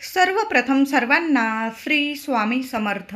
सर्वप्रथम सर्वांना श्री स्वामी समर्थ.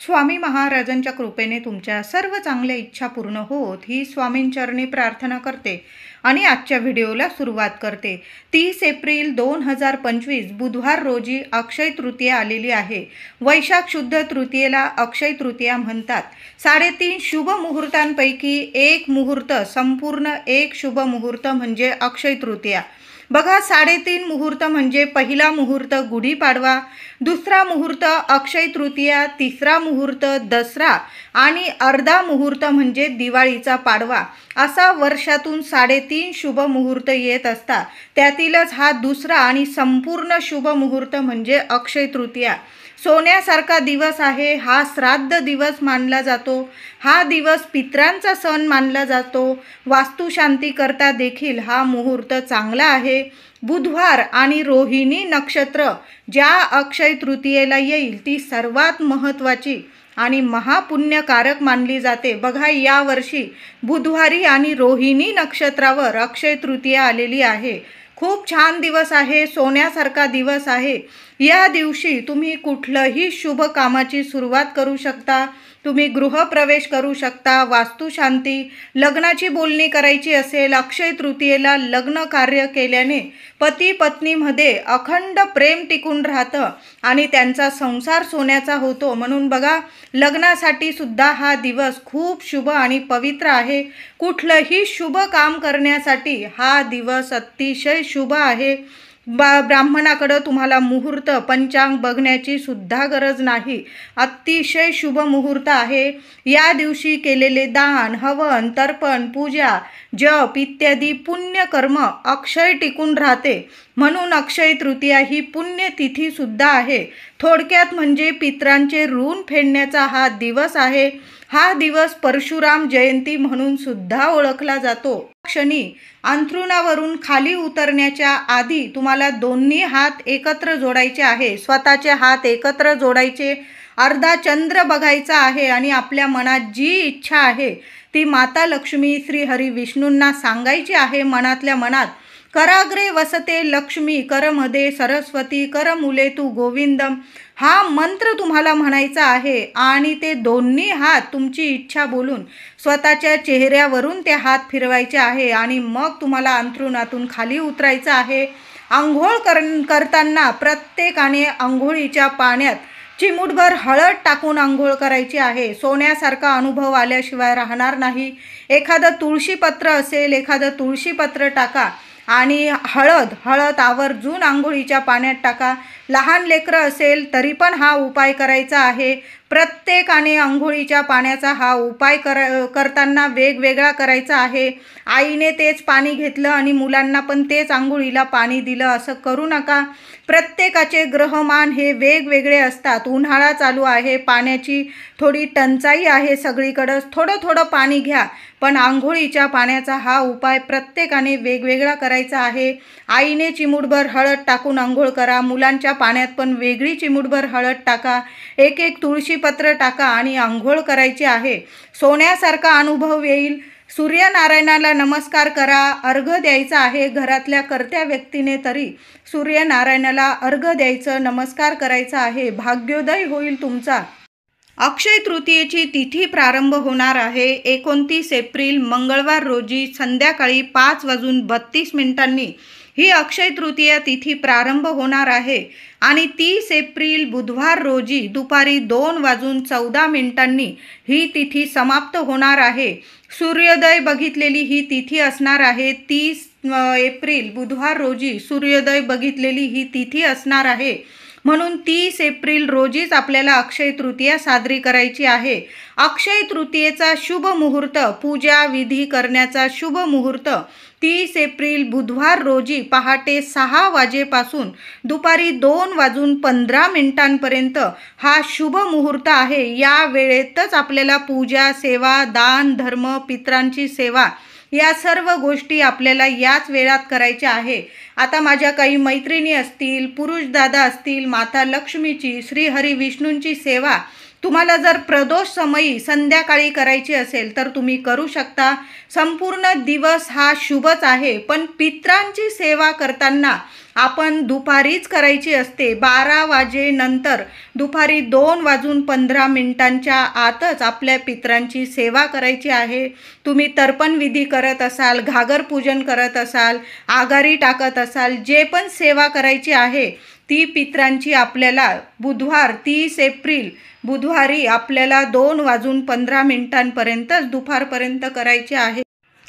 स्वामी महाराजांच्या कृपेने तुमच्या सर्व चांगल्या इच्छा पूर्ण होत ही स्वामींचरणी प्रार्थना करते आणि आजच्या व्हिडिओला सुरुवात करते. 30 एप्रिल 2025 बुधवार रोजी अक्षय तृतीया आलेली आहे. वैशाख शुद्ध तृतीयेला अक्षय तृतीया म्हणतात. 3.5 शुभ मुहूर्तांपैकी एक मुहूर्त, संपूर्ण एक शुभ मुहूर्त म्हणजे अक्षय तृतीया. बघा, 3.5 मुहूर्त म्हणजे पहिला मुहूर्त गुढीपाडवा, दुसरा मुहूर्त अक्षय तृतीया, तिसरा मुहूर्त दसरा आणि अर्धा मुहूर्त म्हणजे दिवाळीचा पाडवा. असा वर्षातून 3.5 शुभ मुहूर्त येत असतात. त्यातीलच हा दुसरा आणि संपूर्ण शुभ मुहूर्त म्हणजे अक्षय तृतीया. सोन्यासारखा दिवस आहे. हा श्राद्ध दिवस मानला जातो. हा दिवस पितरांचा सण मानला जातो. वास्तुशांती करता देखील हा मुहूर्त चांगला आहे. बुधवार आणि रोहिणी नक्षत्र ज्या अक्षय तृतीयेला येईल ती सर्वात महत्त्वाची आणि महापुण्यकारक मानली जाते. बघा, यावर्षी बुधवारी आणि रोहिणी नक्षत्रावर अक्षय तृतीया आलेली आहे. खूप छान दिवस आहे. सोन्यासारखा दिवस आहे. या दिवशी तुम्ही कुठलंही शुभ कामाची सुरुवात करू शकता. तुम्ही गृहप्रवेश करू शकता, वास्तुशांती, लग्नाची बोलणी करायची असेल. अक्षय तृतीयेला लग्न कार्य केल्याने पती पत्नीमध्ये अखंड प्रेम टिकून राहतं आणि त्यांचा संसार सोन्याचा होतो. म्हणून बघा, लग्नासाठी सुद्धा हा दिवस खूप शुभ आणि पवित्र आहे. कुठलंही शुभ काम करण्यासाठी हा दिवस अतिशय शुभ आहे. ब्राह्मणाकडं तुम्हाला मुहूर्त पंचांग बघण्याची सुद्धा गरज नाही. अतिशय शुभ मुहूर्त आहे. या दिवशी केलेले दान, हवन, तर्पण, पूजा, जप इत्यादी पुण्यकर्म अक्षय टिकून राहते. म्हणून अक्षय तृतीया ही पुण्यतिथी सुद्धा आहे. थोडक्यात म्हणजे पितरांचे ऋण फेडण्याचा हा दिवस आहे. हा दिवस परशुराम जयंती म्हणून सुद्धा ओळखला जातो. क्षणी अंथरुणावरून खाली उतरण्याच्या आधी तुम्हाला दोन्ही हात एकत्र जोडायचे आहे. स्वतःचे हात एकत्र जोडायचे. अर्धा चंद्र बघायचा आहे आणि आपल्या मनात जी इच्छा आहे ती माता लक्ष्मी श्री हरी विष्णूंना सांगायची आहे. मनातल्या मनात कराग्रे वसते लक्ष्मी, करमध्ये सरस्वती, करमुले तू गोविंदम हा मंत्र तुम्हाला म्हणायचा आहे आणि ते दोन्ही हात तुमची इच्छा बोलून स्वतःच्या चेहऱ्यावरून ते हात फिरवायचे आहे आणि मग तुम्हाला अंथरुणातून खाली उतरायचं आहे. आंघोळ करताना प्रत्येकाने आंघोळीच्या पाण्यात चिमूटभर हळद टाकून आंघोळ करायची आहे. सोन्यासारखा अनुभव आल्याशिवाय राहणार नाही. एखादं तुळशीपत्र असेल, एखादं तुळशीपत्र टाका आणि हळद आवर्जून आंघोळीच्या पाण्यात टाका. लहान लेकरं असेल तरी पण हा उपाय करायचा आहे. प्रत्येकाने आंघोळीच्या पाण्याचा हा उपाय करताना वेगवेगळा करायचा आहे. आईने तेच पाणी घेतलं आणि मुलांना पण तेच आंघोळीला पाणी दिलं असं करू नका. प्रत्येकाचे ग्रहमान हे वेगवेगळे असतात. उन्हाळा चालू आहे, पाण्याची थोडी टंचाई आहे सगळीकडं. थोडं पाणी घ्या, पण आंघोळीच्या पाण्याचा हा उपाय प्रत्येकाने वेगवेगळा करायचा आहे. आईने चिमूटभर हळद टाकून आंघोळ करा. मुलांच्या पाण्यात पण वेगळी चिमूटभर हळद टाका. एक तुळशीपत्र टाका आणि आंघोळ करायची आहे. सोन्यासारखा अनुभव येईल. सूर्यनारायणाला नमस्कार करा. अर्घ्य द्यायचा आहे. घरातल्या कर्त्या व्यक्तीने तरी सूर्यनारायणाला अर्घ्य द्यायचं, नमस्कार करायचा आहे. भाग्योदय होईल तुमचा. अक्षय तृतीयेची तिथी प्रारंभ होणार आहे 29 एप्रिल मंगळवार रोजी संध्याकाळी 5:32 ही अक्षय तृतीया तिथी प्रारंभ होणार आहे आणि 30 एप्रिल बुधवार रोजी दुपारी 2:14 ही तिथी समाप्त होणार आहे. सूर्योदय बघितलेली ही तिथी असणार आहे. 30 एप्रिल बुधवार रोजी सूर्योदय बघितलेली ही तिथी असणार आहे. म्हणून 30 एप्रिल रोजीच आपल्याला अक्षय तृतीया साजरी करायची आहे. अक्षय तृतीयेचा शुभ मुहूर्त, पूजा विधी करण्याचा शुभ मुहूर्त 30 एप्रिल बुधवार रोजी पहाटे 6 वाजेपासून दुपारी 2:15 हा शुभ मुहूर्त आहे. या वेळेतच आपल्याला पूजा, सेवा, दान, धर्म, पितरांची सेवा या सर्व गोष्टी आपल्याला याच वेळात करायच्या आहे. आता माझ्या काही मैत्रिणी असतील, पुरुष दादा असतील, माता लक्ष्मीची, श्री हरी विष्णूंची सेवा तुम्हाला जर प्रदोष समयी संध्याकाळी करायची असेल तर तुम्ही करू शकता. संपूर्ण दिवस हा शुभच आहे, पण पितरांची सेवा करताना आपण दुपारीच करायची असते. 12 वाजेनंतर दुपारी 2:15 आतच आपल्या पितरांची सेवा करायची आहे. तुम्ही तर्पण विधी करत असाल, घागर पूजन करत असाल, आघारी टाकत असाल, जे पण सेवा करायची आहे ती पितरांची आपल्याला बुधवार 30 एप्रिल बुधवारी आपल्याला 2:15 दुपारपर्यंत करायचे आहे.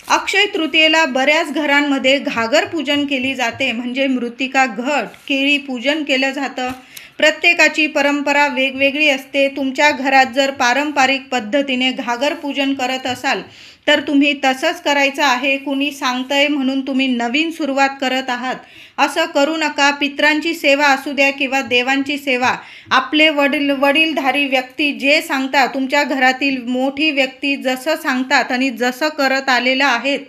अक्षय तृतीयेला बऱ्याच घरांमध्ये घागर पूजन केली जाते, म्हणजे मृत्तिका घट केळी पूजन केलं जातं. प्रत्येकाची परंपरा वेगवेगळी असते. तुमच्या घरात जर पारंपरिक पद्धतीने घागर पूजन करत असाल तर तुम्ही तसंच करायचं आहे. कुणी सांगतंय म्हणून तुम्ही नवीन सुरुवात करत आहात असं करू नका. पितरांची सेवा असू द्या किंवा देवांची सेवा, आपले वडीलधारी व्यक्ती जे सांगतात, तुमच्या घरातील मोठी व्यक्ती जसं सांगतात आणि जसं करत आलेलं आहेत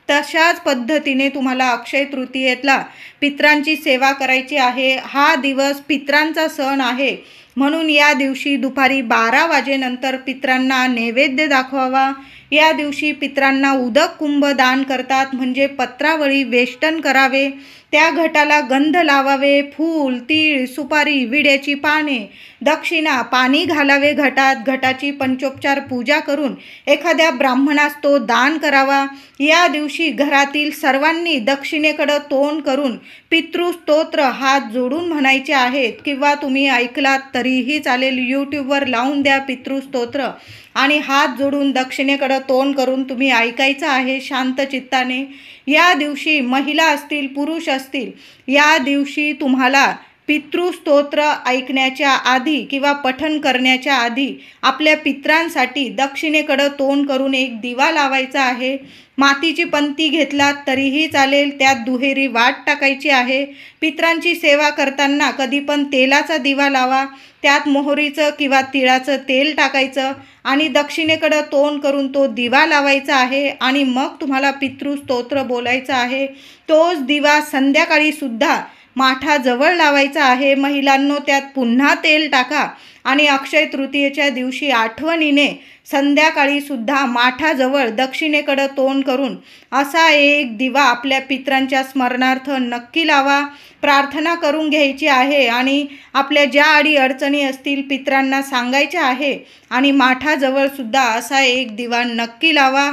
तशाच पद्धतीने तुम्हाला अक्षय तृतीयेला पितरांची सेवा करायची आहे. हा दिवस पितरांचा सण आहे, म्हणून या दिवशी दुपारी 12 वाजेनंतर पितरांना नैवेद्य दाखवावा. या दिवशी पितरांना उदक कुंभ दान करतात, म्हणजे पत्रावळी वेष्टन करावे. त्या घटाला गंध लावावे, फूल, तीळ, सुपारी, विड्याची पाने, दक्षिणा, पाणी घालावे घटात. घटाची पंचोपचार पूजा करून एखाद्या ब्राह्मणास तो दान करावा. या दिवशी घरातील सर्वांनी दक्षिणेकडं तोंड करून पितृस्तोत्र हात जोडून म्हणायचे आहेत, किंवा तुम्ही ऐकलात तरीही चालेल. यूट्यूबवर लावून द्या पितृस्तोत्र आणि हात जोडून दक्षिणेकडं तोंड करून तुम्ही ऐकायचं आहे शांत चित्ताने. या दिवशी महिला असतील, पुरुष असतील, या दिवशी तुम्हाला पितृस्तोत्र ऐकण्याच्या आधी किंवा पठण करण्याच्या आधी आपल्या पितरांसाठी दक्षिणेकडं तोंड करून एक दिवा लावायचा आहे. मातीची पंती घेतलात तरीही चालेल, त्यात दुहेरी वाट टाकायची आहे. पितरांची सेवा करताना कधी पण तेलाचा दिवा लावा, त्यात मोहरीचं किंवा तिळाचं तेल टाकायचं आणि दक्षिणेकडं तोंड करून तो दिवा लावायचा आहे आणि मग तुम्हाला पितृस्तोत्र बोलायचं आहे. तोच दिवा संध्याकाळी सुद्धा माठाजवळ लावायचा आहे. महिलांनो, त्यात पुन्हा तेल टाका आणि अक्षय तृतीयेच्या दिवशी आठवणीने संध्याकाळी सुद्धा माठाजवळ दक्षिणेकडं तोंड करून असा एक दिवा आपल्या पितरांच्या स्मरणार्थ नक्की लावा. प्रार्थना करून घ्यायची आहे आणि आपल्या ज्या अडीअडचणी असतील पितरांना सांगायच्या आहे आणि माठाजवळ सुद्धा असा एक दिवा नक्की लावा.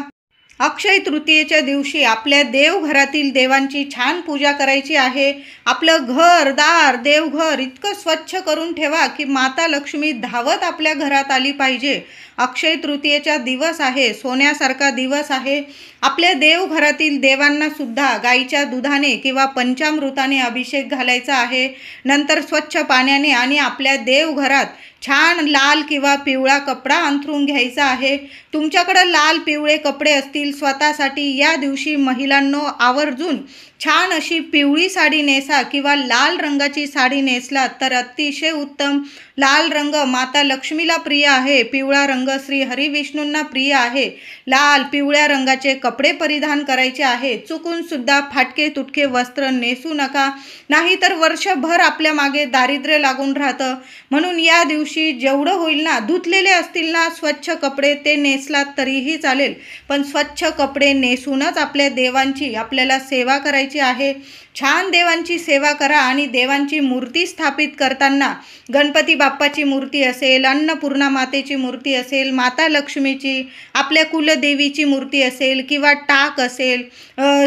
अक्षय तृतीयेच्या दिवशी आपल्या देवघरातील देवांची छान पूजा करायची आहे. आपलं घर दार देवघर इतकं स्वच्छ करून ठेवा की माता लक्ष्मी धावत आपल्या घरात आली पाहिजे. अक्षय तृतीयेचा दिवस आहे, सोन्यासारखा दिवस आहे. आपल्या देवघरातील देवांना सुद्धा गाईच्या दुधाने किंवा पंचामृताने अभिषेक घालायचा आहे. नंतर स्वच्छ पाण्याने आणि आपल्या देवघरात छान लाल किंवा पिवळा कपडा अंथरून घ्यायचा आहे. तुमच्याकडे लाल पिवळे कपडे असतील स्वतःसाठी, या दिवशी महिलांनो आवर्जून छान अशी पिवळी साडी नेसा किंवा लाल रंगाची साडी नेसलात तर अतिशय उत्तम. लाल रंग माता लक्ष्मीला प्रिय आहे, पिवळा रंग श्री हरिविष्णूंना प्रिय आहे. लाल पिवळ्या रंगाचे कपडे परिधान करायचे आहे. चुकून सुद्धा फाटके तुटके वस्त्र नेसू नका, नाहीतर वर्षभर आपल्या मागे दारिद्र्य लागून राहतं. म्हणून या दिवशी जेवढं होईल ना, धुतलेले असतील ना स्वच्छ कपडे ते नेसलात तरीही चालेल, पण स्वच्छ कपडे नेसूनच आपल्या देवांची आपल्याला सेवा करायची आहे. छान देवांची सेवा करा आणि देवांची मूर्ती स्थापित करताना गणपती बाप्पाची मूर्ती असेल, अन्नपूर्णा मातेची मूर्ती असेल, माता लक्ष्मीची, आपल्या कुलदेवीची मूर्ती असेल किंवा टाक असेल,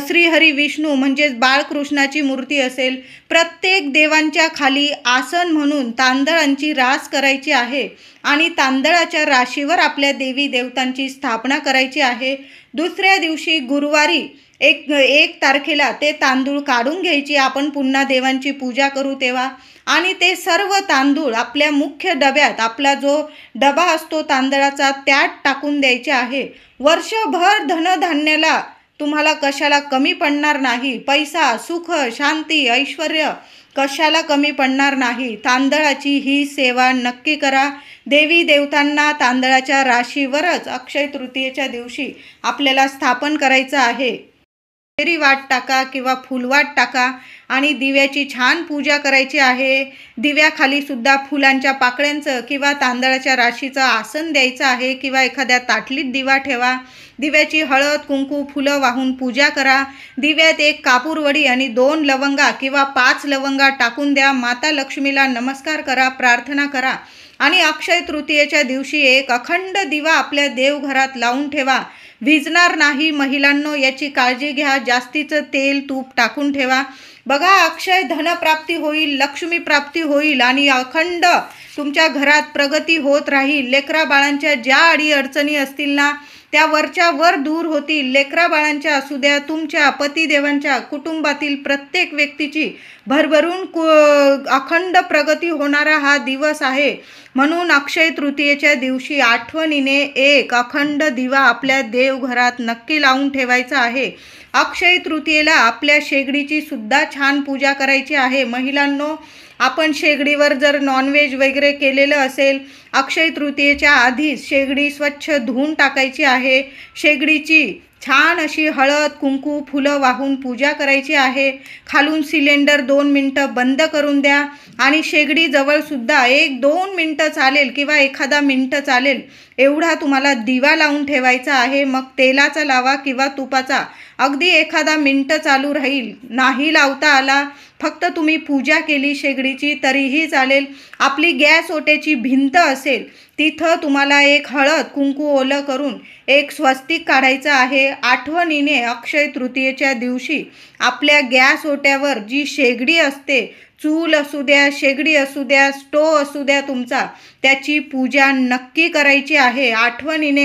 श्रीहरी विष्णू म्हणजेच बाळकृष्णाची मूर्ती असेल, प्रत्येक देवांच्या खाली आसन म्हणून तांदळांची रास करायची आहे आणि तांदळाच्या राशीवर आपल्या देवी देवतांची स्थापना करायची आहे. दुसऱ्या दिवशी गुरुवारी एक तारखेला ते तांदूळ काढून घ्यायची, आपण पुन्हा देवांची पूजा करू तेव्हा, आणि ते सर्व तांदूळ आपल्या मुख्य डब्यात, आपला जो डबा असतो तांदळाचा त्यात टाकून द्यायचे आहे. वर्षभर धनधान्याला तुम्हाला कशाला कमी पडणार नाही. पैसा, सुख, शांती, ऐश्वर कशाला कमी पडणार नाही. तांदळाची ही सेवा नक्की करा. देवी देवतांना तांदळाच्या राशीवरच अक्षय तृतीयेच्या दिवशी आपल्याला स्थापन करायचं आहे. वाट टाका किंवा फुलवाट टाका आणि दिव्याची छान पूजा करायची आहे. दिव्याखाली सुद्धा फुलांच्या पाकळ्यांचं किंवा तांदळाच्या राशीचं आसन द्यायचं आहे किंवा एखाद्या ताटलीत दिवा ठेवा. दिव्याची हळद कुंकू फुलं वाहून पूजा करा. दिव्यात 1 कापूरवडी आणि 2 लवंगा किंवा 5 लवंगा टाकून द्या. माता लक्ष्मीला नमस्कार करा, प्रार्थना करा आणि अक्षय तृतीयेच्या दिवशी एक अखंड दिवा आपल्या देवघरात लावून ठेवा. विझणार नाही महिलांनो, याची काळजी घ्या. जास्तीचं तेल तूप टाकून ठेवा. बघा, अक्षय धनप्राप्ती होईल, लक्ष्मी प्राप्ती होईल आणि अखंड तुमच्या घरात प्रगती होत राहील. लेकरा बाळांच्या ज्या अडीअडचणी असतील ना, त्या वरच्या वर दूर होतील. लेकरा बाळांच्या असू द्या, तुमच्या पतिदेवांच्या, कुटुंबातील प्रत्येक व्यक्तीची भरभरून अखंड प्रगती होणारा हा दिवस आहे. म्हणून अक्षय तृतीयेच्या दिवशी आठवणीने एक अखंड दिवा आपल्या देवघरात नक्की लावून ठेवायचा आहे. अक्षय तृतीयेला आपल्या शेगडीची सुद्धा छान पूजा करायची आहे. महिलांनो, आपण शेगडीवर जर नॉनव्हेज वगैरे केलेलं असेल, अक्षय तृतीयेच्या आधीच शेगडी स्वच्छ धुवून टाकायची आहे. शेगडीची छान अशी हळद कुंकू फुलं वाहून पूजा करायची आहे. खालून सिलेंडर 2 मिनटं बंद करून द्या आणि शेगडीजवळ सुद्धा 1-2 मिनटं चालेल किंवा एखादा मिनटं चालेल एवढा तुम्हाला दिवा लावून ठेवायचा आहे. मग तेलाचा लावा किंवा तुपाचा, अगदी एखादा मिनटं चालू राहील. नाही लावता आला, फक्त तुम्ही पूजा केली शेगडीची तरीही चालेल. आपली गॅस ओट्याची भिंत असेल तिथं तुम्हाला एक हळद कुंकू ओलं करून एक स्वस्तिक काढायचं आहे. आठवणीने अक्षय तृतीयेच्या दिवशी आपल्या गॅस ओट्यावर जी शेगडी असते, चूल असू द्या, शेगडी असू द्या, स्टोव असू द्या तुमचा, त्याची पूजा नक्की करायची आहे. आठवणीने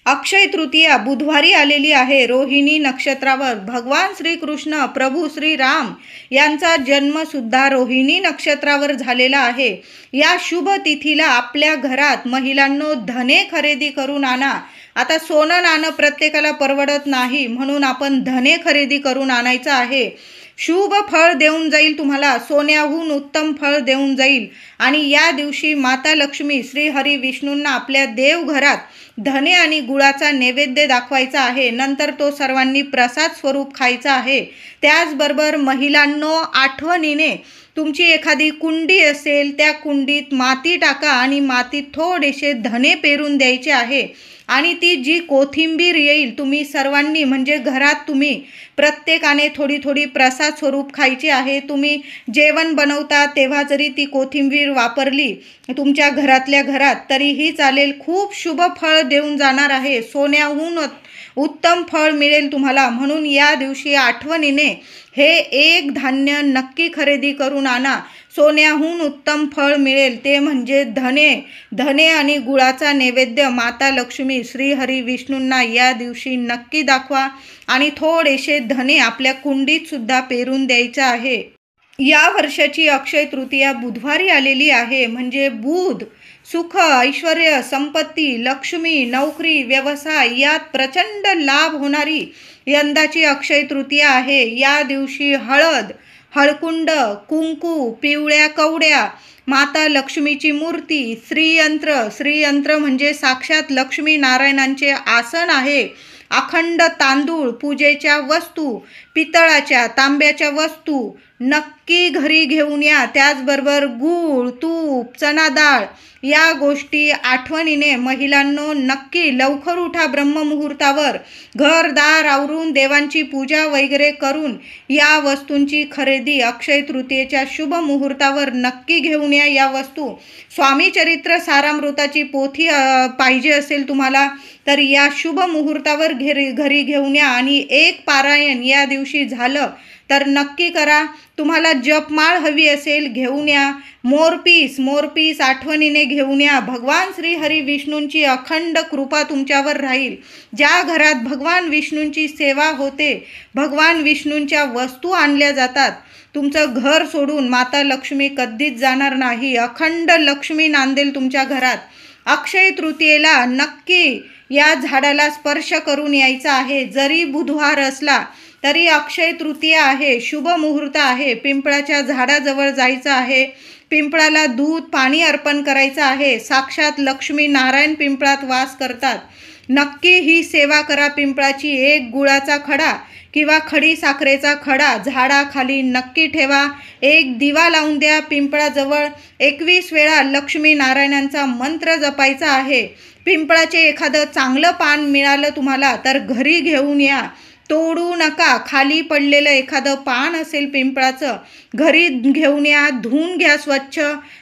अक्षय तृतीया बुधवारी आलेली आहे. रोहिणी नक्षत्रावर भगवान श्रीकृष्ण प्रभू श्रीराम यांचा जन्मसुद्धा रोहिणी नक्षत्रावर झालेला आहे. या शुभ तिथीला आपल्या घरात महिलांनो धने खरेदी करून आणा. आता सोनं नाणं प्रत्येकाला परवडत नाही, म्हणून आपण धने खरेदी करून आणायचं आहे. शुभ फळ देऊन जाईल तुम्हाला, सोन्याहून उत्तम फळ देऊन जाईल. आणि या दिवशी माता लक्ष्मी श्री हरी विष्णूंना आपल्या देवघरात धने आणि गुळाचा नैवेद्य दाखवायचा आहे. नंतर तो सर्वांनी प्रसाद स्वरूप खायचा आहे. त्याचबरोबर महिलांनो, आठवणीने तुमची एखादी कुंडी असेल, त्या कुंडीत माती टाका आणि मातीत थोडेसे धने पेरून द्यायचे आहे. आणि ती जी कोथिंबीर येईल, तुम्ही सर्वांनी म्हणजे घरात तुम्ही प्रत्येकाने थोडी थोडी प्रसाद स्वरूप खायची आहे. तुम्ही जेवण बनवता तेव्हा जरी ती कोथिंबीर वापरली तुमच्या घरातल्या घरात तरीही चालेल. खूप शुभ फळ देऊन जाणार आहे. सोन्याहून उत्तम फळ मिळेल तुम्हाला. म्हणून या दिवशी आठवणीने हे एक धान्य नक्की खरेदी करून आणा. सोन्याहून उत्तम फळ मिळेल ते म्हणजे धने आणि गुळाचा नैवेद्य माता लक्ष्मी श्री हरी विष्णूंना या दिवशी नक्की दाखवा आणि थोडेसे धने आपल्या कुंडीत सुद्धा पेरून द्यायचं आहे. या वर्षाची अक्षय तृतीया बुधवारी आलेली आहे. म्हणजे बुध सुख ऐश्वर्य संपत्ती लक्ष्मी नोकरी व्यवसाय यात प्रचंड लाभ होणारी यंदाची अक्षय तृतीया आहे. या दिवशी हळकुंड कुंकू पिवळ्या कवड्या माता लक्ष्मीची मूर्ती श्रीयंत्र म्हणजे साक्षात लक्ष्मी नारायणांचे आसन आहे. अखंड तांदूळ पूजेच्या वस्तू पितळाच्या तांब्याच्या वस्तू नक्की घरी घेऊन या. त्याचबरोबर गूळ तूप चणा डाळ या गोष्टी आठवणीने महिलांनो नक्की लवकर उठा. ब्रह्ममुहूर्तावर घरदार आवरून देवांची पूजा वगैरे करून या वस्तूंची खरेदी अक्षय तृतीयेच्या शुभ मुहूर्तावर नक्की घेऊन या. या वस्तू स्वामी चरित्र सारामृताची पोथी पाहिजे असेल तुम्हाला तर या शुभ मुहूर्तावर घरी घेऊन या. आणि एक पारायण या दिवशी झालं तर नक्की करा. तुम्हाला जपमाळ हवी असेल घेऊन या. मोरपीस आठवणीने घेऊन या. भगवान श्री हरी विष्णूंची अखंड कृपा तुमच्यावर राहील. ज्या घरात भगवान विष्णूंची सेवा होते, भगवान विष्णूंच्या वस्तू आणल्या जातात, तुमचं घर सोडून माता लक्ष्मी कधीच जाणार नाही. अखंड लक्ष्मी नांदेल तुमच्या घरात. अक्षय तृतीयेला नक्की या झाडाला स्पर्श करून यायचा आहे. जरी बुधवार असला तरी अक्षय तृतीया आहे, शुभ मुहूर्त आहे. पिंपळाच्या झाडाजवळ जायचं आहे. पिंपळाला दूध पाणी अर्पण करायचं आहे. साक्षात लक्ष्मी नारायण पिंपळात वास करतात. नक्की ही सेवा करा पिंपळाची. एक गुळाचा खडा किंवा खडी साखरेचा खडा झाडाखाली नक्की ठेवा. एक दिवा लावून द्या पिंपळाजवळ. 21 वेळा लक्ष्मी नारायणांचा मंत्र जपायचा आहे. पिंपळाचे एखादं चांगलं पान मिळालं तुम्हाला तर घरी घेऊन या, तोडू नका. खाली पडलेलं एखादं पान असेल पिंपळाचं घरी घेऊन या, धुवून घ्या स्वच्छ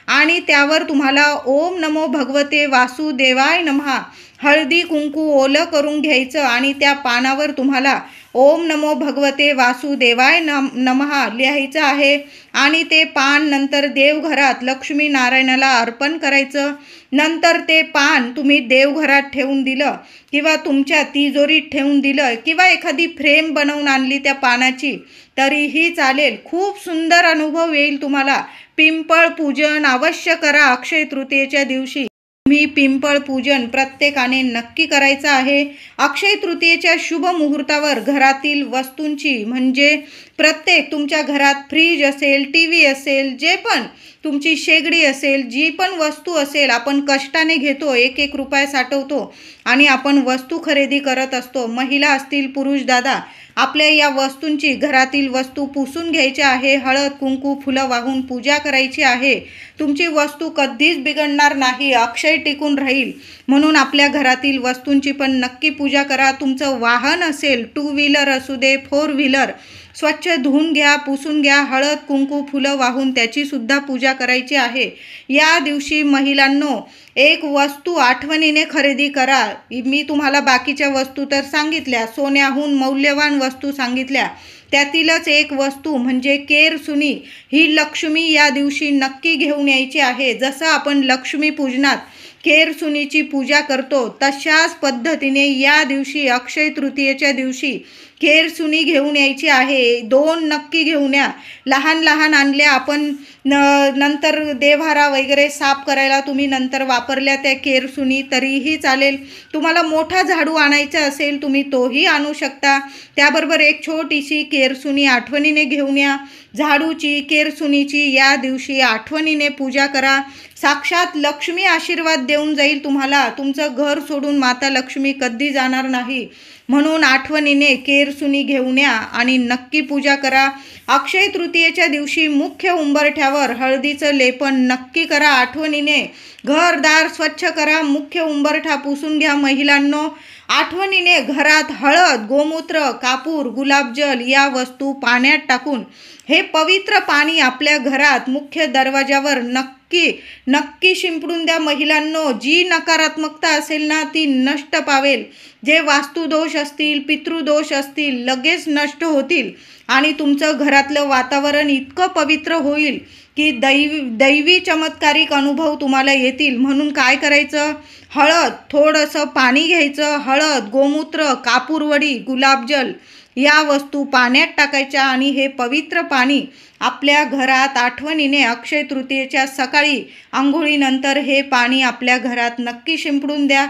आणि त्यावर तुम्हाला ओम नमो भगवते वासुदेवाय नमः हळदी कुंकू ओलं करून घ्यायचं आणि त्या पानावर तुम्हाला ओम नमो भगवते वासुदेवाय नमः लिहायचं आहे आणि ते पान नंतर देवघरात लक्ष्मी नारायणाला अर्पण करायचं. नंतर ते पान तुम्ही देवघरात ठेवून दिलं किंवा तुमच्या तिजोरीत ठेवून दिलं किंवा एखादी फ्रेम बनवून आणली त्या पानाची तरीही चालेल. खूप सुंदर अनुभव येईल तुम्हाला. पिंपळ पूजन अवश्य करा अक्षय तृतीयेच्या दिवशी. तुम्ही पिंपळ पूजन प्रत्येकाने नक्की करायचं आहे. अक्षय तृतीयेच्या शुभ मुहूर्तावर घरातील वस्तूंची म्हणजे प्रत्येक तुमच्या घरात फ्रीज असेल, TV असेल, जे पण तुमची शेगडी असेल, जी पण वस्तू असेल आपण कष्टाने घेतो, 1-1 रुपया साठवतो आणि आपण वस्तू खरेदी करत असतो. महिला असतील, पुरुष दादा, आपल्या या वस्तूंची घरातील वस्तू पुसून घ्यायच्या आहे. हळद कुंकू फुलं वाहून पूजा करायची आहे. तुमची वस्तू कधीच बिघडणार नाही, अक्षय टिकून राहील. म्हणून आपल्या घरातील वस्तूंची पण नक्की पूजा करा. तुमचं वाहन असेल, 2 व्हीलर असू दे, 4 व्हीलर, स्वच्छ धुवून घ्या, पुसून घ्या. हळद कुंकू फुलं वाहून त्याची सुद्धा पूजा करायची आहे. या दिवशी महिलांनो एक वस्तू आठवणीने खरेदी करा. मी तुम्हाला बाकीच्या वस्तू तर सांगितल्या, सोन्याहून मौल्यवान वस्तू सांगितल्या, त्यातीलच एक वस्तू म्हणजे केरसुनी. ही लक्ष्मी या दिवशी नक्की घेऊन यायची आहे. जसं आपण लक्ष्मी पूजनात केरसुनीची पूजा करतो तशाच पद्धतीने या दिवशी अक्षय तृतीयेच्या दिवशी केरसुनी घेऊन यायची आहे. 2 नक्की घेऊन या. लहान लहान आणल्या आपण नंतर देव्हारा वगैरे साफ करायला तुम्ही नंतर वापरल्या त्या केरसुनी तरीही चालेल. तुम्हाला मोठा झाडू आणायचा असेल तुम्ही तोही आणू शकता. त्याबरोबर एक छोटीशी केरसुनी आठवणीने घेऊन या. झाडूची केरसुनीची या दिवशी आठवणीने पूजा करा. साक्षात लक्ष्मी आशीर्वाद देऊन जाईल तुम्हाला. तुमचं घर सोडून माता लक्ष्मी कधी जाणार नाही. म्हणून आठवणीने केरसुनी घेऊन या आणि नक्की पूजा करा. अक्षय तृतीयेच्या दिवशी मुख्य उंबरठ्यावर हळदीचं लेपन नक्की करा. आठवणीने घरदार स्वच्छ करा. मुख्य उंबरठा पुसून घ्या महिलांनो. आठवणीने घरात हळद, गोमूत्र, कापूर, गुलाबजल या वस्तू पाण्यात टाकून हे पवित्र पाणी आपल्या घरात मुख्य दरवाजावर नक्की शिंपडून द्या महिलांनो. जी नकारात्मकता असेल ना ती नष्ट पावेल. जे वास्तुदोष असतील, पितृदोष असतील लगेच नष्ट होतील आणि तुमचं घरातलं वातावरण इतकं पवित्र होईल की दैवी चमत्कारिक अनुभव तुम्हाला येतील. म्हणून काय करायचं, हळद, थोडंसं पाणी घ्यायचं, हळद, गोमूत्र, कापूरवडी, गुलाबजल या वस्तू पाण्यात टाकायच्या आणि हे पवित्र पाणी आपल्या घरात आठवणीने अक्षय तृतीयेच्या सकाळी आंघोळीनंतर हे पाणी आपल्या घरात नक्की शिंपडून द्या.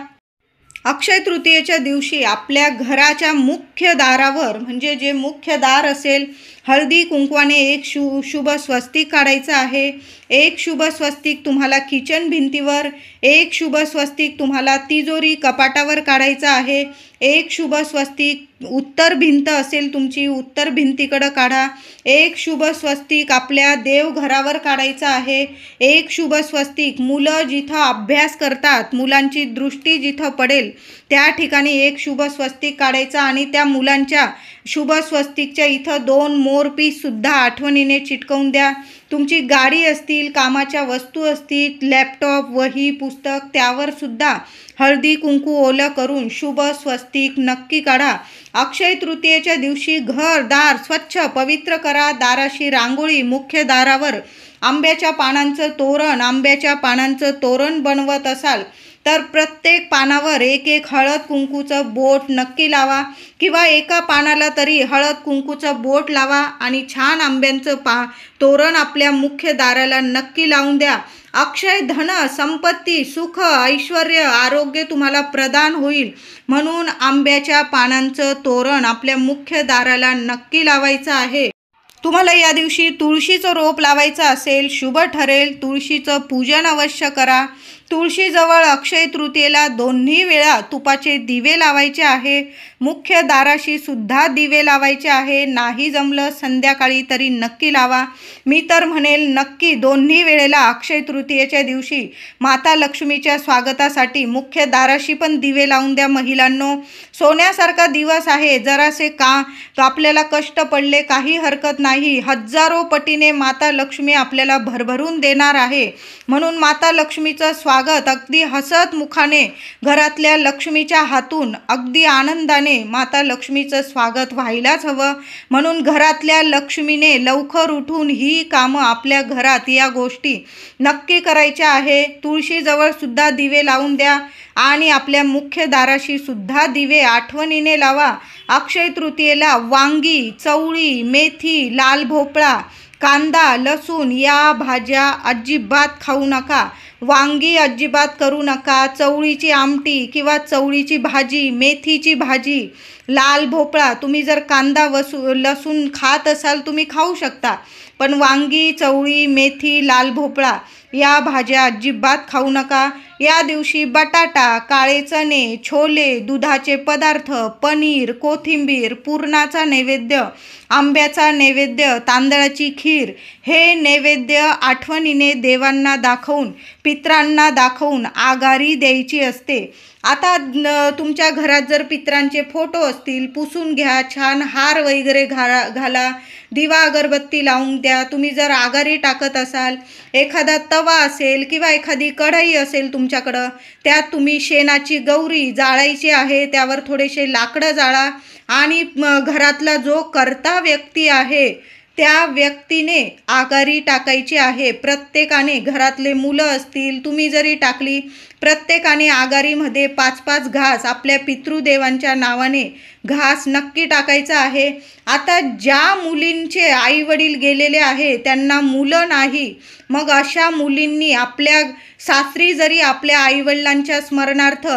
अक्षय तृतीयेच्या दिवशी आपल्या घराच्या मुख्य दारावर म्हणजे जे मुख्य दार असेल हळदी कुंकवाने एक शुभ स्वस्तिक काढायचं आहे. एक शुभ स्वस्तिक तुम्हाला किचन भिंतीवर, एक शुभ स्वस्तिक तुम्हाला तिजोरी कपाटावर काढायचं आहे. एक शुभ स्वस्तिक उत्तर भिंत असेल तुमची उत्तर भिंतीकडं काढा. एक शुभ स्वस्तिक आपल्या देवघरावर काढायचं आहे. एक शुभ स्वस्तिक मुलं जिथं अभ्यास करतात, मुलांची दृष्टी जिथं पडेल त्या ठिकाणी एक शुभ स्वस्तिक काढायचा आणि त्या मुलांच्या शुभ स्वस्तिकच्या इथं 2 मोरपीससुद्धा आठवणीने चिटकवून द्या. तुमची गाडी असतील, कामाच्या वस्तू असतील, लॅपटॉप, वही, पुस्तक त्यावर सुद्धा हळदी कुंकू ओलं करून शुभ स्वस्तिक नक्की काढा. अक्षय तृतीयेच्या दिवशी घर दार स्वच्छ पवित्र करा. दाराशी रांगोळी, मुख्य दारावर आंब्याच्या पानांचं तोरण बनवत असाल तर प्रत्येक पानावर एक हळद कुंकूचं बोट नक्की लावा किंवा एका पानाला तरी हळद कुंकूचं बोट लावा आणि छान आंब्यांचं तोरण आपल्या मुख्य दाराला नक्की लावून द्या. अक्षय धन, संपत्ती, सुख, ऐश्वर, आरोग्य तुम्हाला प्रदान होईल. म्हणून आंब्याच्या पानांचं तोरण आपल्या मुख्य दाराला नक्की लावायचं आहे. तुम्हाला या दिवशी तुळशीचं रोप लावायचं असेल, शुभ ठरेल. तुळशीचं पूजन अवश्य करा. तुळशीजवळ अक्षय तृतीयेला दोन्ही वेळा तुपाचे दिवे लावायचे आहे. मुख्य दाराशी सुद्धा दिवे लावायचे आहे. नाही जमलं संध्याकाळी तरी नक्की लावा. मी तर म्हणेल नक्की दोन्ही वेळेला अक्षय तृतीयेच्या दिवशी माता लक्ष्मीच्या स्वागतासाठी मुख्य दाराशी पण दिवे लावून द्या. महिलांनो, सोन्यासारखा दिवस आहे. जरासे तो आपल्याला कष्ट पडले काही हरकत नाही. हजारो पटीने माता लक्ष्मी आपल्याला भरभरून देणार आहे. म्हणून माता लक्ष्मीचं स्वागत अगदी हसत मुखाने घरातल्या लक्ष्मीच्या हातून अगदी आनंदाने माता लक्ष्मीचं स्वागत व्हायलाच हवं. म्हणून घरातल्या लक्ष्मीने लवकर उठून ही कामं आपल्या घरात या गोष्टी नक्की करायच्या आहे. तुळशीजवळ सुद्धा दिवे लावून द्या आणि आपल्या मुख्य दाराशी सुद्धा दिवे आठवणीने लावा. अक्षय तृतीयेला वांगी, चवळी, मेथी, लाल भोपळा, कांदा, लसूण या भाज्या अजिबात खाऊ नका. वांगी अजिबात करू नका. चवळीची आमटी किंवा चवळीची भाजी, मेथीची भाजी, लाल भोपळा, तुम्ही जर कांदा लसूण खात असाल तुम्ही खाऊ शकता, पण वांगी, चवळी, मेथी, लाल भोपळा या भाज्या अजिबात खाऊ नका. या दिवशी बटाटा, काळे चणे, छोले, दुधाचे पदार्थ, पनीर, कोथिंबीर, पुरणाचा नैवेद्य, आंब्याचा नैवेद्य, तांदळाची खीर हे नैवेद्य आठवणीने देवांना दाखवून, पितरांना दाखवून आगारी द्यायची असते. आता तुमच्या घरात जर पितरांचे फोटो असतील, पुसून घ्या, छान हार वगैरे घाला, दिवा अगरबत्ती लावून द्या. तुम्ही जर आगारी टाकत असाल, एखादा तवा असेल किंवा एखादी कढई असेल तुमच्याकडं, त्यात तुम्ही शेणाची गौरी जाळायची आहे. त्यावर थोडेसे लाकडं जाळा आणि घरातला जो कर्ता व्यक्ती आहे त्या व्यक्तीने आगारी टाकायची आहे. प्रत्येकाने, घरातले मुलं असतील, तुम्ही जरी टाकली, प्रत्येकाने आगारीमध्ये 5-5 घास आपल्या पितृदेवांच्या नावाने घास नक्की टाकायचा आहे. आता ज्या मुलींचे आई वडील गेलेले आहे त्यांना मुलं नाही, मग अशा मुलींनी आपल्या सासरी जरी आपल्या आईवडिलांच्या स्मरणार्थ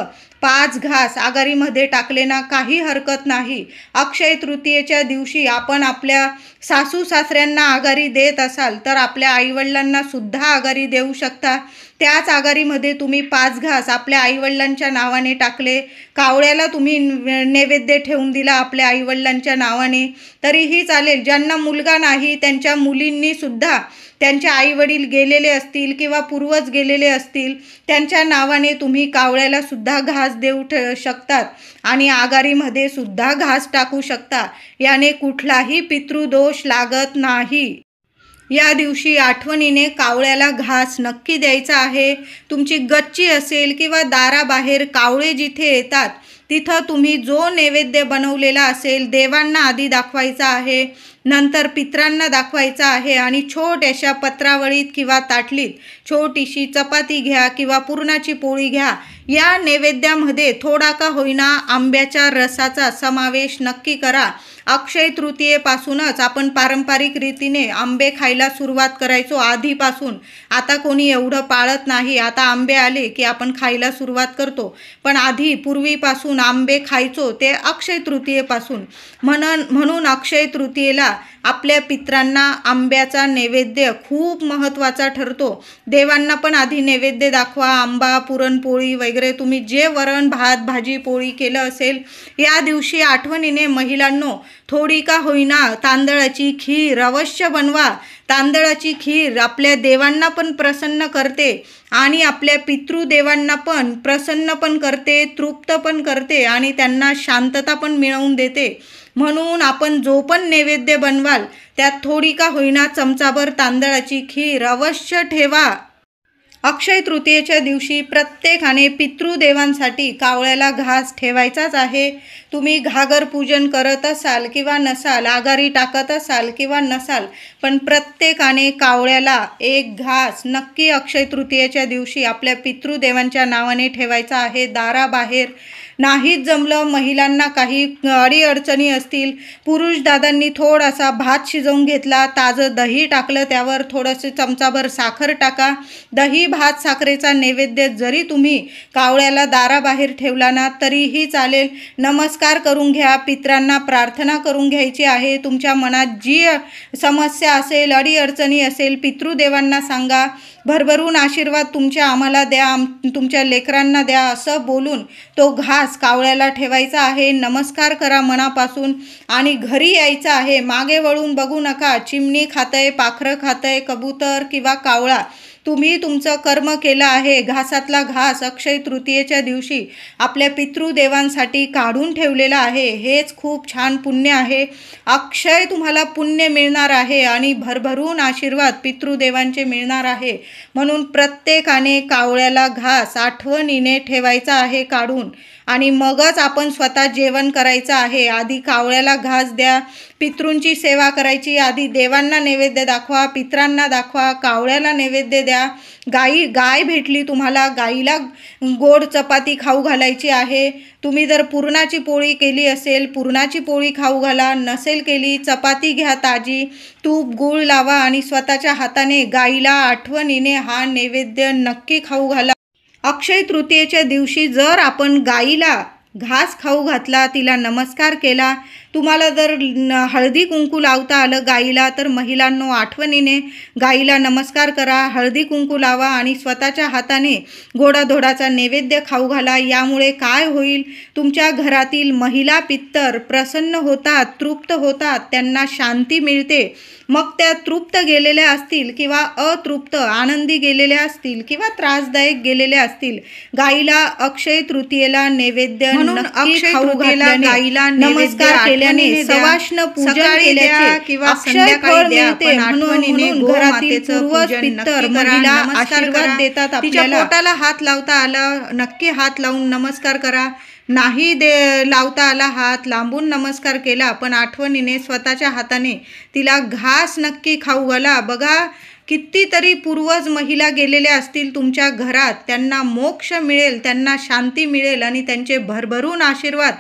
5 घास आगारीमध्ये टाकले ना, काही हरकत नाही. अक्षय तृतीयेच्या दिवशी आपण आपल्या सासू सासऱ्यांना आगारी देत असाल तर आपल्या आईवडिलांना सुद्धा आगारी देऊ शकता. त्याच आगारीमध्ये तुम्ही 5 घास आपल्या आईवडिलांच्या नावाने टाकले, कावळ्याला तुम्ही नैवेद्य ठेवून दिला आपल्या आईवडिलांच्या नावाने तरीही चालेल. ज्यांना मुलगा नाही त्यांच्या मुलींनी सुद्धा त्यांचे आईवडील गेलेले असतील किंवा पूर्वज गेलेले असतील त्यांच्या नावाने तुम्ही कावळ्याला सुद्धा घास देऊ शकतात आणि आगारीमध्ये सुद्धा घास टाकू शकता. याने कुठलाही पितृदोष लागत नाही. या दिवशी आठवणीने कावळ्याला घास नक्की द्यायचा आहे. तुमची गच्ची असेल किंवा दाराबाहेर कावळे जिथे येतात तिथं तुम्ही जो नैवेद्य बनवलेला असेल देवांना आधी दाखवायचा आहे, नंतर पितरांना दाखवायचा आहे आणि छोट्याशा पत्रावळीत किंवा ताटलीत छोटीशी चपाती घ्या किंवा पुरणाची पोळी घ्या. या नैवेद्यामध्ये थोडा का होईना आंब्याच्या रसाचा समावेश नक्की करा. अक्षय तृतीयेपासूनच आपण पारंपरिक रीतीने आंबे खायला सुरुवात करायचो आधीपासून. आता कोणी एवढं पाळत नाही. आता आंबे आले की आपण खायला सुरुवात करतो, पण आधी पूर्वीपासून आंबे खायचो ते अक्षय तृतीयेपासून. म्हणून अक्षय तृतीयेला आपल्या पितरांना आंब्याचा नैवेद्य खूप महत्त्वाचा ठरतो. देवांना पण आधी नैवेद्य दाखवा. आंबा, पुरणपोळी वगैरे तुम्ही जे वरण भात भाजी पोळी केलं असेल या दिवशी आठवणीने महिलांनो थोडी का होईना तांदळाची खीर अवश्य बनवा. तांदळाची खीर आपल्या देवांना पण प्रसन्न करते आणि आपल्या पितृदेवांना पण प्रसन्न पण करते, तृप्त पण करते आणि त्यांना शांतता पण मिळवून देते. म्हणून आपण जो पण नैवेद्य बनवाल त्यात थोडी का होईना चमचाभर तांदळाची खीर अवश्य ठेवा. अक्षय तृतीयेच्या दिवशी प्रत्येकाने पितृदेवांसाठी कावळ्याला घास ठेवायचाच आहे. तुम्ही घागर पूजन करत असाल किंवा नसाल, आगारी टाकत असाल किंवा नसाल, पण प्रत्येकाने कावळ्याला एक घास नक्की अक्षय तृतीयेच्या दिवशी आपल्या पितृदेवांच्या नावाने ठेवायचा आहे. दाराबाहेर नाहीच जमलं, महिलांना काही अडीअडचणी असतील, पुरुष दादांनी थोडासा भात शिजवून घेतला, ताजं दही टाकलं, त्यावर थोडंसं चमचाभर साखर टाका. दही भात साखरेचा नैवेद्य जरी तुम्ही कावळ्याला दाराबाहेर ठेवला ना तरीही चालेल. नमस्कार करून घ्या, पितरांना प्रार्थना करून घ्यायची आहे. तुमच्या मनात जी समस्या असेल, अडीअडचणी असेल, पितृदेवांना सांगा. भरभरून आशीर्वाद तुमच्या आम्हाला द्या, तुमच्या लेकरांना द्या असं बोलून तो घास कावळ्याला ठेवायचा आहे. नमस्कार करा मनापासून आणि घरी यायचं आहे. मागे वळून बघू नका. चिमणी खातंय, पाखरं खातंय, कबूतर किंवा कावळा, तुम्ही तुमचं कर्म केलं आहे. घासातला घास अक्षय तृतीयेच्या दिवशी आपल्या पितृदेवांसाठी काढून ठेवलेला आहे. हेच खूप छान पुण्य आहे. अक्षय तुम्हाला पुण्य मिळणार आहे आणि भरभरून आशीर्वाद पितृदेवांचे मिळणार आहे. म्हणून प्रत्येकाने कावळ्याला घास आठवणीने ठेवायचा आहे काढून आणि मगच आपण स्वतः जेवण करायचं आहे. आधी कावळ्याला घास द्या, पितृंची सेवा करायची. आधी देवांना नैवेद्य दाखवा, पितरांना दाखवा, कावळ्याला नैवेद्य द्या. गाय भेटली तुम्हाला, गाईला गोड चपाती खाऊ घालायची आहे. तुम्ही जर पुरणाची पोळी केली असेल, पुरणाची पोळी खाऊ घाला. नसेल केली, चपाती घ्या ताजी, तूप गूळ लावा आणि स्वतःच्या हाताने गाईला आठवणीने हा नैवेद्य नक्की खाऊ घाला. अक्षय तृतीयेच्या दिवशी जर आपण गाईला घास खाऊ घातला, तिला नमस्कार केला, तुम्हाला जर हळदी कुंकू लावता आलं गाईला, तर महिलांनो आठवणीने गाईला नमस्कार करा, हळदी कुंकू लावा आणि स्वतःच्या हाताने गोडाधोडाचा नैवेद्य खाऊ घाला. यामुळे काय होईल, तुमच्या घरातील महिला पितर प्रसन्न होतात, तृप्त होतात, त्यांना शांती मिळते. मग त्या तृप्त गेलेल्या असतील किंवा अतृप्त आनंदी गेलेल्या असतील किंवा त्रासदायक गेलेल्या असतील, गाईला अक्षय तृतीयेला नैवेद्य नक्की खाऊ घातल्याने, गाईला नमस्कार केल्याने, सवाष्ण पूजन केल्याने किंवा संध्याकाळी मिळते. म्हणून घरातील पूर्वज पितर महिला आशीर्वाद देतात आपल्याला. पोटाला हात लावता आला, नक्की हात लावून नमस्कार करा. नाही लावता आला हात, लांबून नमस्कार केला, पण आठवणीने स्वतःच्या हाताने तिला घास नक्की खाऊ घाला. बघा, कितीतरी पूर्वज महिला गेलेल्या असतील तुमच्या घरात, त्यांना मोक्ष मिळेल, त्यांना शांती मिळेल आणि त्यांचे भरभरून आशीर्वाद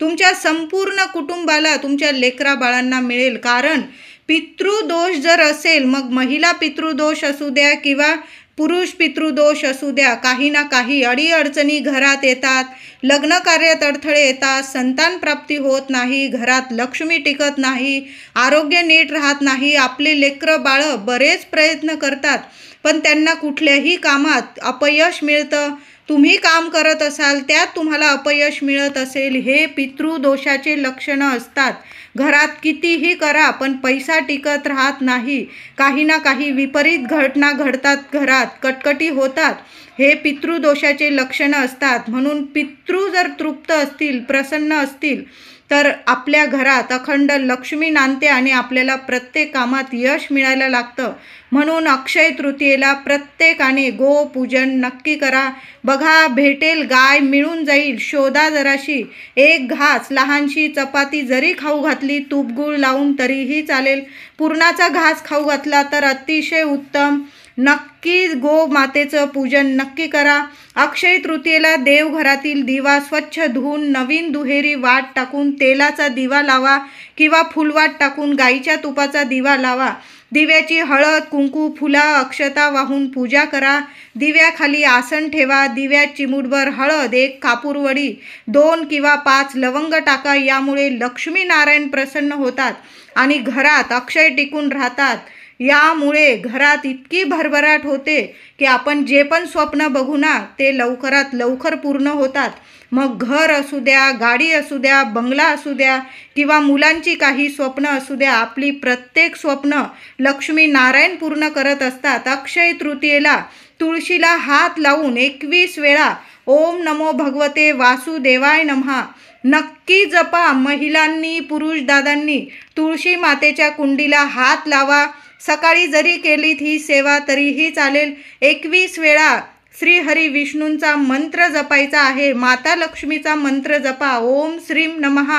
तुमच्या संपूर्ण कुटुंबाला, तुमच्या लेकरा बाळांना मिळेल. कारण पितृदोष जर असेल, मग महिला पितृदोष असू द्या किंवा पुरुष पितृदोष असू द्या, काही ना काही अडीअडचणी घरात येतात, लग्न कार्यात अडथळे येतात, संतान प्राप्ती होत नाही, घरात लक्ष्मी टिकत नाही, आरोग्य नीट राहत नाही. आपले लेकरं बाळं बरेच प्रयत्न करतात, पण त्यांना कुठल्याही कामात अपयश मिळतं. तुम्ही काम करत असाल, त्यात तुम्हाला अपयश मिळत असेल, हे पितृदोषाचे लक्षणं असतात. घरात कितीही करा, पण पैसा टिकत राहत नाही. काही ना काही विपरीत घटना घडतात, घरात कटकटी होतात, हे पितृदोषाचे लक्षणं असतात. म्हणून पितृ जर तृप्त असतील, प्रसन्न असतील, तर आपल्या घरात अखंड लक्ष्मी नांदते आणि आपल्याला प्रत्येक कामात यश मिळायला लागतं. म्हणून अक्षय तृतीयेला प्रत्येकाने गोपूजन नक्की करा. बघा, भेटेल गाय मिळून जाईल, शोधा जराशी. एक घास लहानशी चपाती जरी खाऊ घातली, तूप गूळ लावून तरीही चालेल. पुरणाचा घास खाऊ घातला तर अतिशय उत्तम. नक्की गो मातेचं पूजन नक्की करा. अक्षय तृतीयेला देवघरातील दिवा स्वच्छ धुवून नवीन दुहेरी वाट टाकून तेलाचा दिवा लावा किंवा फुलवाट टाकून गाईच्या तुपाचा दिवा लावा. दिव्याची हळद, कुंकू, फुला, अक्षता वाहून पूजा करा. दिव्याखाली आसन ठेवा. दिव्यात चिमूटभर हळद, 1 कापूरवडी, 2 किंवा 5 लवंग टाका. यामुळे लक्ष्मी नारायण प्रसन्न होतात आणि घरात अक्षय टिकून राहतात. यामुळे घरात इतकी भरभराट होते की आपण जे पण स्वप्न बघू ना, ते लवकरात लवकर पूर्ण होतात. मग घर असू द्या, गाडी असू द्या, बंगला असू द्या किंवा मुलांची काही स्वप्न असू द्या, आपली प्रत्येक स्वप्न लक्ष्मी नारायण पूर्ण करत असतात. अक्षय तृतीयेला तुळशीला हात लावून 21 वेळा ओम नमो भगवते वासुदेवाय नमः नक्की जपा. महिलांनी, पुरुष दादांनी तुळशी मातेच्या कुंडीला हात लावा. सकाळी जरी केलीत ही सेवा तरीही चालेल. 21 वेळा श्री हरी विष्णूंचा मंत्र जपायचा आहे. माता लक्ष्मीचा मंत्र जपा. ओम श्रीम नमः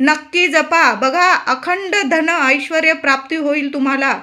नक्की जपा. बघा, अखंड धन ऐश्वर्य प्राप्ती होईल तुम्हाला.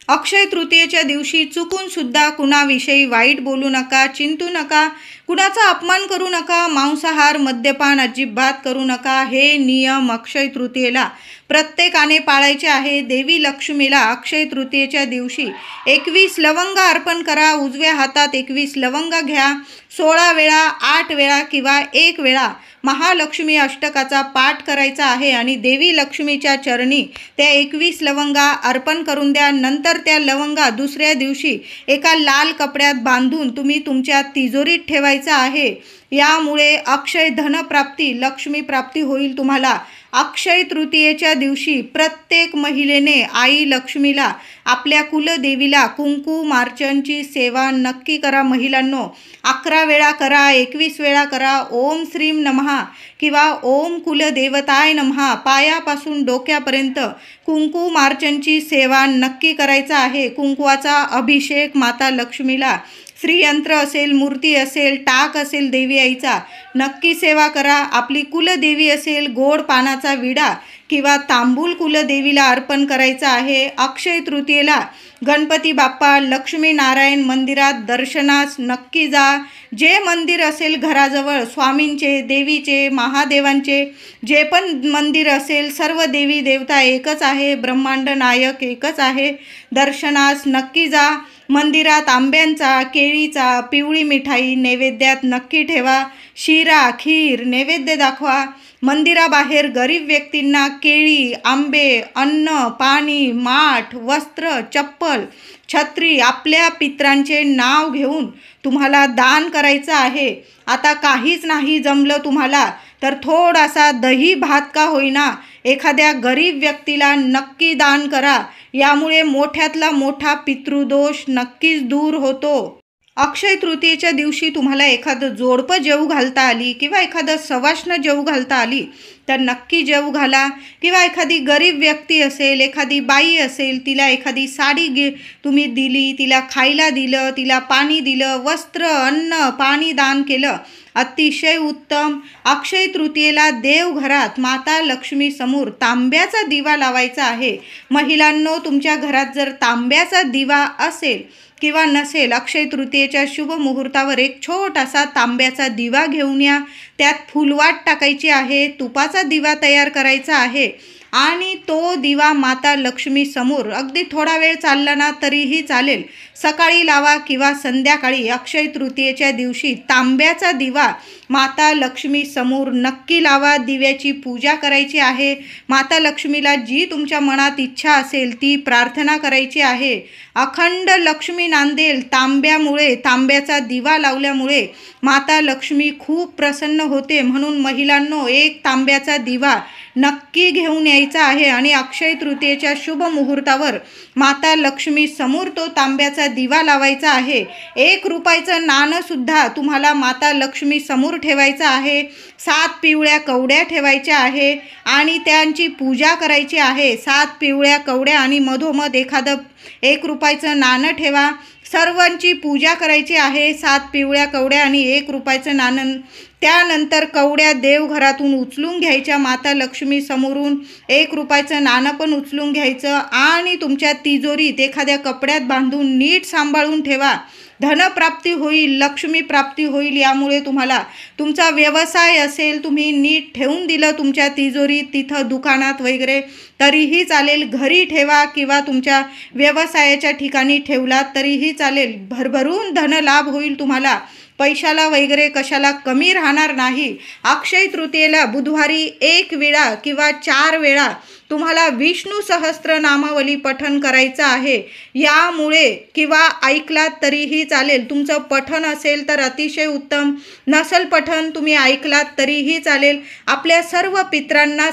अक्षय तृतीयेच्या दिवशी चुकून सुद्धा कुणाविषयी वाईट बोलू नका, चिंतू नका. कुणाचा अपमान करू नका, मांसाहार मद्यपान अजिबात करू नका. हे नियम अक्षय तृतीयेला प्रत्येकाने पाळायचे आहे. देवी लक्ष्मीला अक्षय तृतीयेच्या दिवशी 21 लवंग अर्पण करा. उजव्या हातात 21 लवंग घ्या. 16 वेळा, 8 वेळा किंवा 1 वेळा महालक्ष्मी अष्टकाचा पाठ करायचा आहे आणि देवी लक्ष्मीच्या चरणी त्या 21 लवंगा अर्पण करून द्या. नंतर त्या लवंगा दुसऱ्या दिवशी एका लाल कपड्यात बांधून तुम्ही तुमच्या तिजोरीत ठेवायचा आहे. यामुळे अक्षय धनप्राप्ती, लक्ष्मी प्राप्ती होईल तुम्हाला. अक्षय तृतीयेच्या दिवशी प्रत्येक महिलेने आई लक्ष्मीला, आपल्या कुलदेवीला कुंकुमार्चनची सेवा नक्की करा. महिलांनो, 11 वेळा करा, 21 वेळा करा. ओम श्रीम नमः किंवा ओम कुलदेवताय नमः पायापासून डोक्यापर्यंत कुंकुमार्चनची सेवा नक्की करायचा आहे. कुंकुवाचा अभिषेक माता लक्ष्मीला, श्रीयंत्र असेल, मूर्ती असेल, टाक असेल देवी आईचा, नक्की सेवा करा. आपली कुलदेवी असेल, गोड पानाचा विडा किंवा तांबूल कुलदेवीला अर्पण करायचा आहे. अक्षय तृतीयेला गणपती बाप्पा, लक्ष्मी नारायण मंदिरात दर्शनास नक्की जा. जे मंदिर असेल घराजवळ, स्वामींचे, देवीचे, महादेवांचे जे पण मंदिर असेल, सर्व देवी देवता एकच आहे, ब्रह्मांड नायक एकच आहे. दर्शनास नक्की जा. मंदिरात आंब्यांचा, केळीचा, पिवळी मिठाई नैवेद्यात नक्की ठेवा. शिरा, खीर नैवेद्य दाखवा. मंदिराबाहेर गरीब व्यक्तींना केळी, आंबे, अन्न, पाणी, माठ, वस्त्र, चप्पल, छत्री आपल्या पितरांचे नाव घेऊन तुम्हाला दान करायचं आहे. आता काहीच नाही जमलं तुम्हाला तर थोडासा दही भात का होईना एखाद्या गरीब व्यक्तीला नक्की दान करा. यामुळे मोठ्यातला मोठा पितृदोष नक्कीच दूर होतो. अक्षय तृतीयेच्या दिवशी तुम्हाला एखादं जोडपं जेवू घालता आली किंवा एखादं सवाष्ण जेवू घालता आली तर नक्की जेवू घाला. किंवा एखादी गरीब व्यक्ती असेल, एखादी बाई असेल, तिला एखादी साडी तुम्ही दिली, तिला खायला दिलं, तिला पाणी दिलं, वस्त्र, अन्न, पाणी दान केलं, अतिशय उत्तम. अक्षय तृतीयेला देवघरात माता लक्ष्मी समोर तांब्याचा दिवा लावायचा आहे. महिलांनो, तुमच्या घरात जर तांब्याचा दिवा असेल किंवा नसेल, अक्षय तृतीयेच्या शुभ मुहूर्तावर एक छोटासा तांब्याचा दिवा घेऊन या. त्यात फुलवाट टाकायची आहे, तुपाचा दिवा तयार करायचा आहे आणि तो दिवा माता लक्ष्मी समोर अगदी थोडा वेळ चालला ना तरीही चालेल. सकाळी लावा किंवा संध्याकाळी अक्षय तृतीयेच्या दिवशी तांब्याचा दिवा माता लक्ष्मी समोर नक्की लावा. दिव्याची पूजा करायची आहे. माता लक्ष्मीला जी तुमच्या मनात इच्छा असेल ती प्रार्थना करायची आहे. अखंड लक्ष्मी नांदेल. तांब्यामुळे, तांब्याचा दिवा लावल्यामुळे माता लक्ष्मी खूप प्रसन्न होते. म्हणून महिलांनो, एक तांब्याचा दिवा नक्की घेऊन यायचा आहे आणि अक्षय तृतीयेच्या शुभ मुहूर्तावर माता लक्ष्मी समोर तो तांब्याचा दिवा लावायचा आहे. 1 रुपयाचं नाणंसुद्धा तुम्हाला माता लक्ष्मी समोर ठेवायचं आहे. 7 पिवळ्या कवड्या ठेवायच्या आहे आणि त्यांची पूजा करायची आहे. 7 पिवळ्या कवड्या आणि मधोमध एखादं 1 रुपयाचं नाणं ठेवा. सर्वांची पूजा करायची आहे. 7 पिवळ्या कवड्या आणि 1 रुपयाचं नाणं. त्यानंतर कवड्या देवघरातून उचलून घ्यायच्या माता लक्ष्मी समोरून. 1 रुपयाचं नाणं पण उचलून घ्यायचं आणि तुमच्या तिजोरीत एखाद्या कपड्यात बांधून नीट सांभाळून ठेवा. धनप्राप्ती होईल, लक्ष्मी प्राप्ती होईल. यामुळे तुम्हाला तुमचा व्यवसाय असेल, तुम्ही नीट ठेवून दिलं तुमच्या तिजोरीत, तिथं दुकानात वगैरे तरीही चालेल. घरी ठेवा किंवा तुमच्या व्यवसायाच्या ठिकाणी ठेवलात तरीही चालेल. भरभरून धनलाभ होईल तुम्हाला. पैशाला वगैरे कशाला कमी राहणार नाही. अक्षय तृतीयेला बुधवारी 1 वेळा किंवा 4 वेळा तुम्हाला विष्णू सहस्त्रनामावली पठण करायचं आहे. यामुळे किंवा ऐकलात तरीही चालेल. तुमचं पठण असेल तर अतिशय उत्तम, नसल पठण तुम्ही ऐकलात तरीही चालेल. आपल्या सर्व पितरांना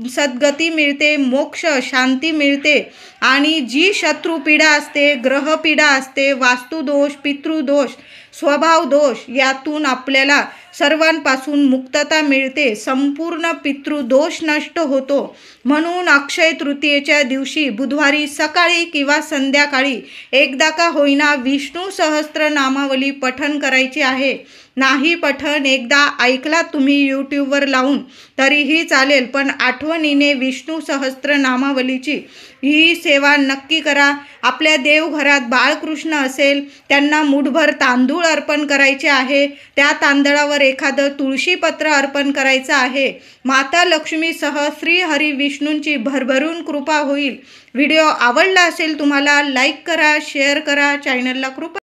सद्गती मिळते, मोक्ष, शांती मिळते आणि जी शत्रुपीडा असते, ग्रहपीडा असते, वास्तुदोष, पितृदोष, स्वभाव दोष यातून आपल्याला सर्वांपासून मुक्तता मिळते. संपूर्ण पितृदोष नष्ट होतो. म्हणून अक्षय तृतीयेच्या दिवशी बुधवारी सकाळी किंवा संध्याकाळी एकदा का होईना विष्णू सहस्त्रनामावली पठण करायची आहे. नाही पठण एकदा ऐकला तुम्ही यूट्यूबवर लावून तरीही चालेल, पण आठवणीने विष्णू सहस्त्रनामावलीची ही सेवा नक्की करा. आपल्या देवघरात बाळकृष्ण असेल त्यांना मुठभर तांदूळ अर्पण करायचे आहे. त्या तांदळावर एखादं तुळशीपत्र अर्पण करायचं आहे. माता लक्ष्मीसह श्री हरी विष्णूंची भरभरून कृपा होईल. व्हिडिओ आवडला असेल तुम्हाला लाईक करा, शेअर करा, चॅनलला कृपा